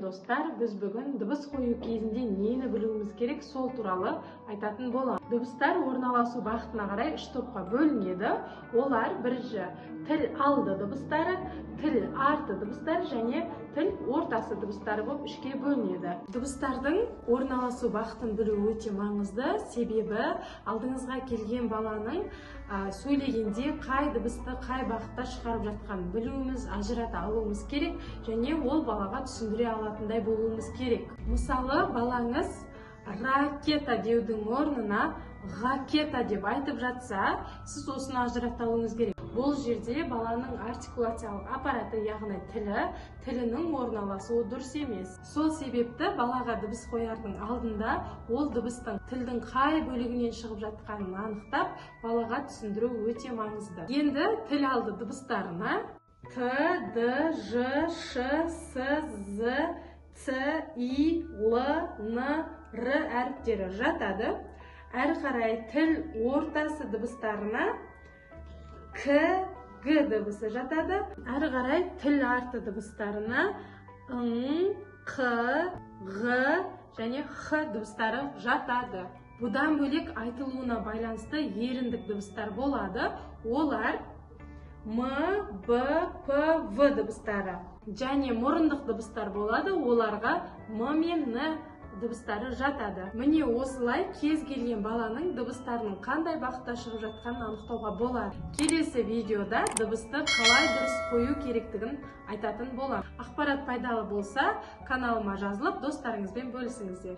достар, біз бүгін дыбыс қою кезінде нені білуіміз керек, сол туралы айтатын боламыз. Дыбыстар орналасу бағытына қарай үш топқа бөлінеді. Олар бірінші тіл алды дыбыстары, тіл арты дыбыстары және тіл ортасы дыбыстары болып үшке бөлінеді. Дыбыстардың орналасу бағытын білу өте маңызды, себебі алдыңызға келген баланың сөйлегенде қай дыбысты қай бағытта шығарып жатқанын білуіміз, ажырата алуымыз керек және ол балаға түсіндіре алатындай болуымыз керек. Мысалы, балаңыз ракета деудің орнына ғакета деп айтып жатса, сіз осыны ажырата алуыңыз керек. Бұл жерде баланың артикуляциялық аппараты, яғни тілінің орналасуы дұрыс емес. Сол себепті балаға дыбыс қоярдың алдында ол дыбыстың тілдің қай бөлігінен шығып жатқанын анықтап, балаға түсіндіру өте маңызды. Енді тіл алды дыбыстарына Т, Д, Ж, Ш, С, З, Ц, И, Л, Н, Р әріптері жатады. Әрі қарай тіл ортасы дыбыстарына К, Г дыбысы жатады. Әрі қарай тіл арты дыбыстарына Ң, Қ, Ғ және Х дыбыстары жатады. Бұдан бөлек айтылуына байланысты еріндік дыбыстар болады. Олар М, Б, П, В дыбыстары. Және мұрындық дыбыстар болады. Оларға М мен Н дыбыстары жатады. Міне осылай кез келген баланың дыбыстарының қандай бағытта шығып жатқанын анықтауға болады. Келесі видеода дыбысты қалай дұрыс қою керектігін айтатын боламын. Ақпарат пайдалы болса, каналыма жазылып, достарыңызбен бөлісіңіздер.